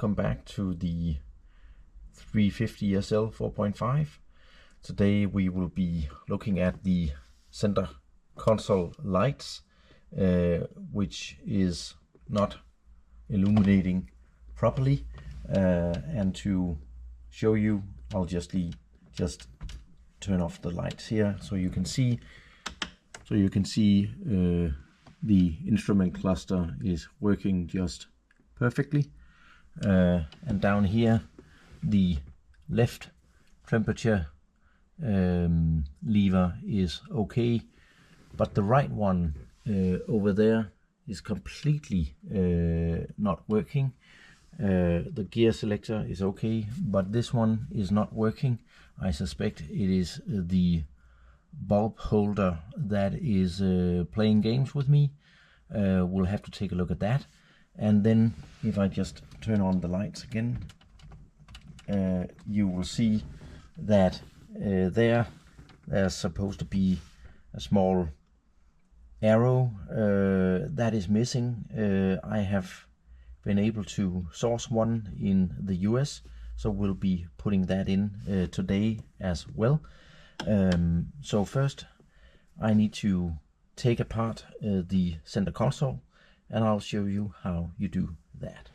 welcome back to the 350 SL 4.5. Today we will be looking at the center console lights, which is not illuminating properly, and to show you I'll just turn off the lights here so you can see the instrument cluster is working just perfectly, and down here the left temperature lever is okay, but the right one over there is completely not working. The gear selector is okay, but this one is not working. I suspect it is the bulb holder that is playing games with me. We'll have to take a look at that. And then if I just turn on the lights again, you will see that there's supposed to be a small arrow that is missing. I have been able to source one in the US, so we'll be putting that in today as well. So first I need to take apart the center console, and I'll show you how you do that.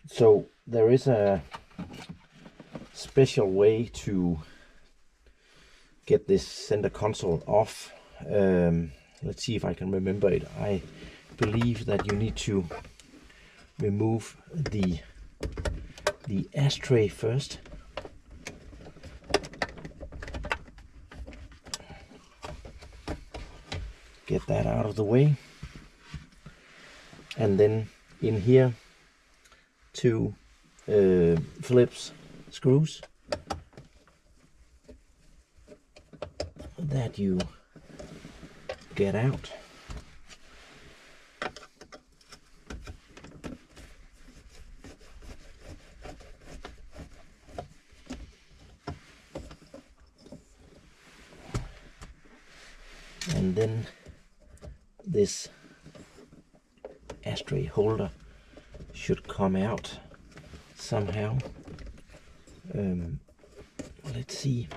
So there is a special way to get this center console off. Let's see if I can remember it. I believe that you need to remove the ashtray first. Get that out of the way, and then in here two Phillips screws that you get out. And then this ashtray holder should come out somehow. Let's see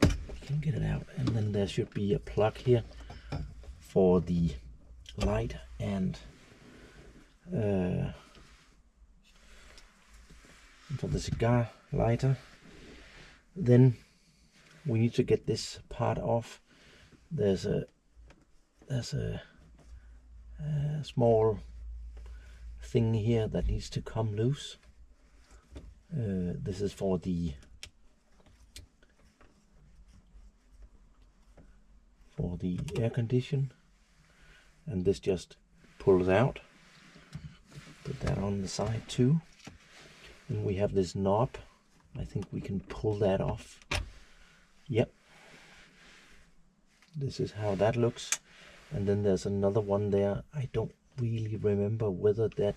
if we can get it out. And then there should be a plug here for the light and for the cigar lighter. Then we need to get this part off. There's a small thing here that needs to come loose. This is for the air condition, and this just pulls out. Put that on the side too. And we have this knob. I think we can pull that off. Yep. This is how that looks. And then there's another one there. I don't really remember whether that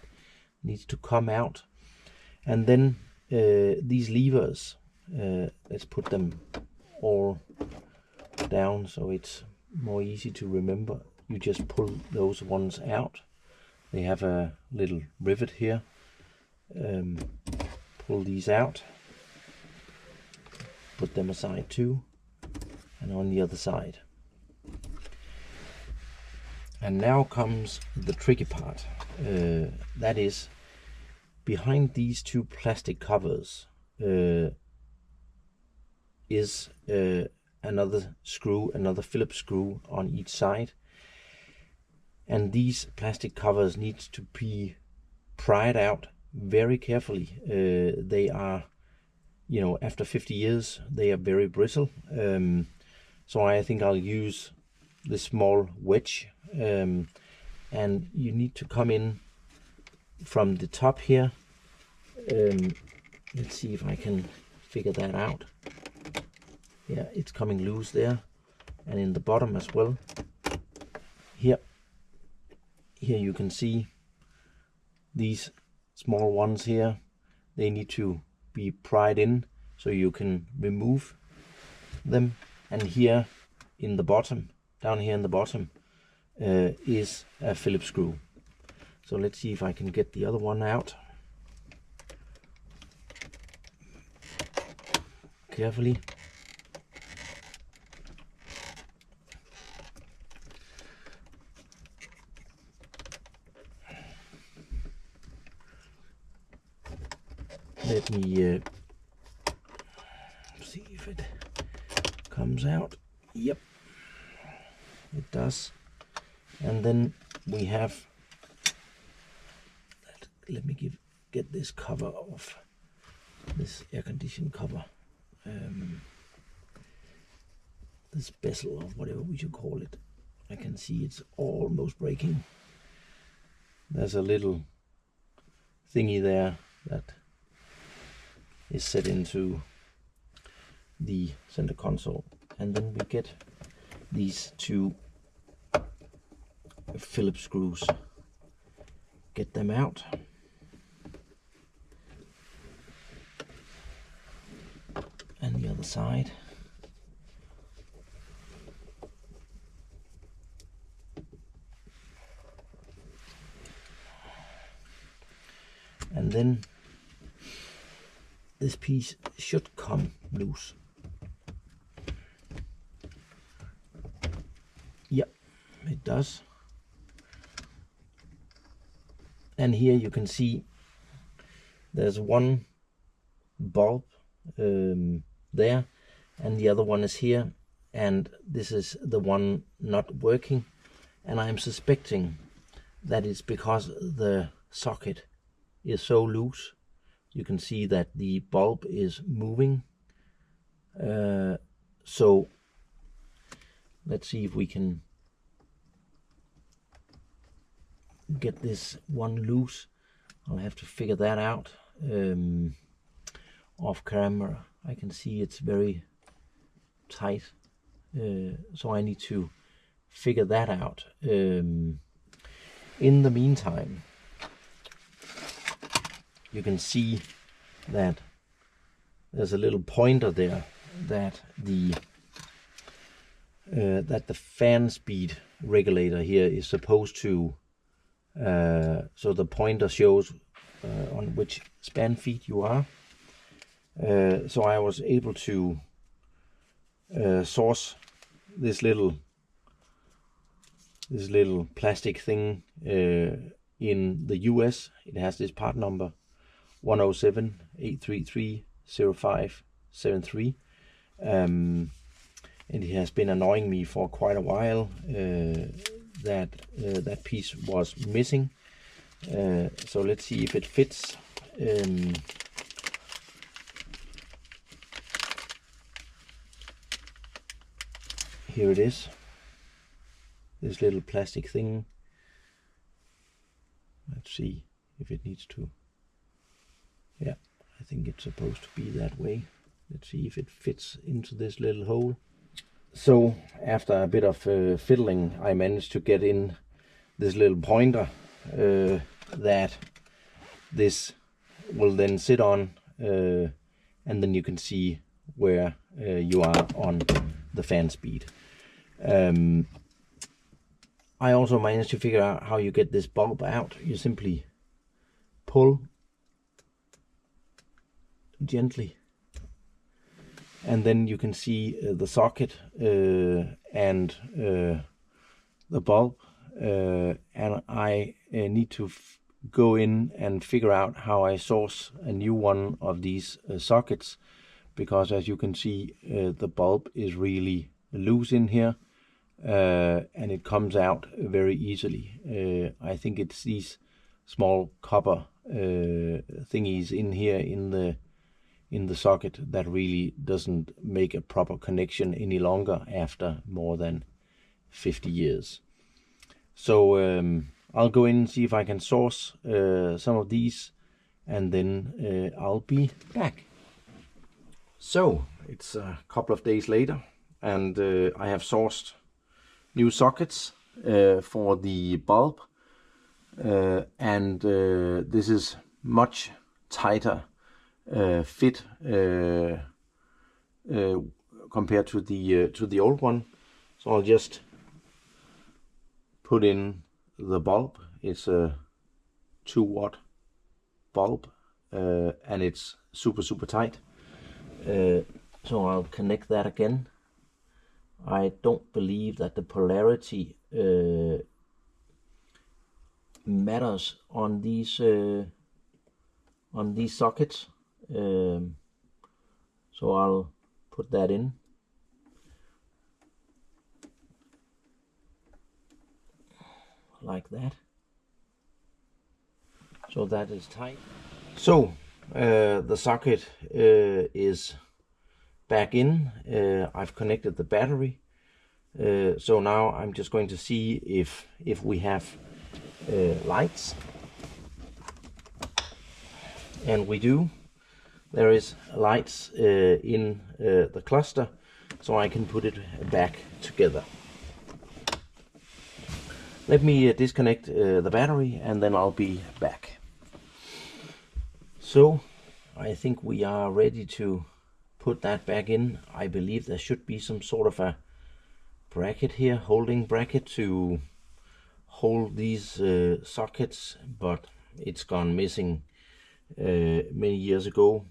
needs to come out. And then these levers, let's put them all down so it's more easy to remember. You just pull those ones out. They have a little rivet here. Pull these out. Put them aside too. And on the other side. And now comes the tricky part. That is, behind these two plastic covers is another screw, another Phillips screw on each side. And these plastic covers need to be pried out very carefully. They are, you know, after 50 years, they are very brittle. So I think I'll use this small wedge. And you need to come in from the top here. Let's see if I can figure that out. Yeah, it's coming loose there, and in the bottom as well. Here you can see these small ones here. They need to be pried in so you can remove them. And here in the bottom, down here in the bottom, is a Phillips screw. So let's see if I can get the other one out. carefully. Let me see if it comes out. Yep, it does. And then we have that. Let me get this cover off, this air condition cover, this bezel or whatever we should call it. I can see it's almost breaking. There's a little thingy there that is set into the center console, and then we get these two Phillips screws. Get them out. And the other side. And then this piece should come loose. Yep, it does. And here you can see there's one bulb there, and the other one is here, and this is the one not working, and I'm suspecting that it's because the socket is so loose. You can see that the bulb is moving. So let's see if we can get this one loose. I'll have to figure that out off camera. I can see it's very tight, so I need to figure that out. In the meantime, you can see that there's a little pointer there that the fan speed regulator here is supposed to, so the pointer shows on which span feet you are. So I was able to source this little plastic thing in the US. It has this part number 107-833-0573, and it has been annoying me for quite a while that that piece was missing. So let's see if it fits. Here it is, this little plastic thing. Let's see if it needs to. Yeah, I think it's supposed to be that way. Let's see if it fits into this little hole. So after a bit of fiddling, I managed to get in this little pointer that this will then sit on, and then you can see where you are on the fan speed. I also managed to figure out how you get this bulb out. You simply pull gently, and then you can see the socket and the bulb, and I need to go in and figure out how I source a new one of these sockets, because as you can see, the bulb is really loose in here, and it comes out very easily. I think it's these small copper thingies in here in the socket that really doesn't make a proper connection any longer after more than 50 years. So I'll go in and see if I can source some of these, and then I'll be back. So it's a couple of days later, and I have sourced new sockets for the bulb, and this is much tighter fit compared to the old one. So I'll just put in the bulb. It's a 2-watt bulb, and it's super tight. So I'll connect that again. I don't believe that the polarity matters on these sockets, so I'll put that in. Like that. So that is tight. So the socket is back in. I've connected the battery. So now I'm just going to see if we have lights. And we do. There is lights in the cluster, so I can put it back together. Let me disconnect the battery and then I'll be back. So I think we are ready to put that back in. I believe there should be some sort of a bracket here, holding bracket to hold these sockets, but it's gone missing many years ago.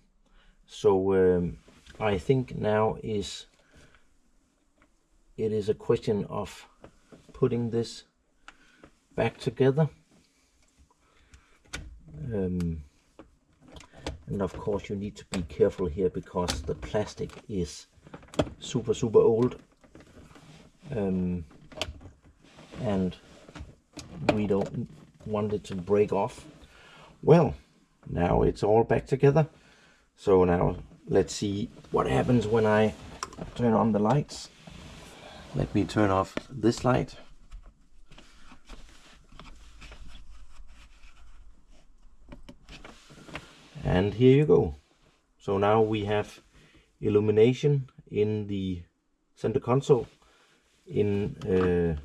So I think now it is a question of putting this back together. And of course you need to be careful here because the plastic is super old, and we don't want it to break off. Well, now it's all back together. So now let's see what happens when I turn on the lights. Let me turn off this light. And here you go. So now we have illumination in the center console, in the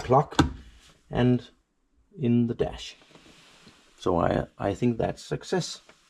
clock, and in the dash. So I think that's success.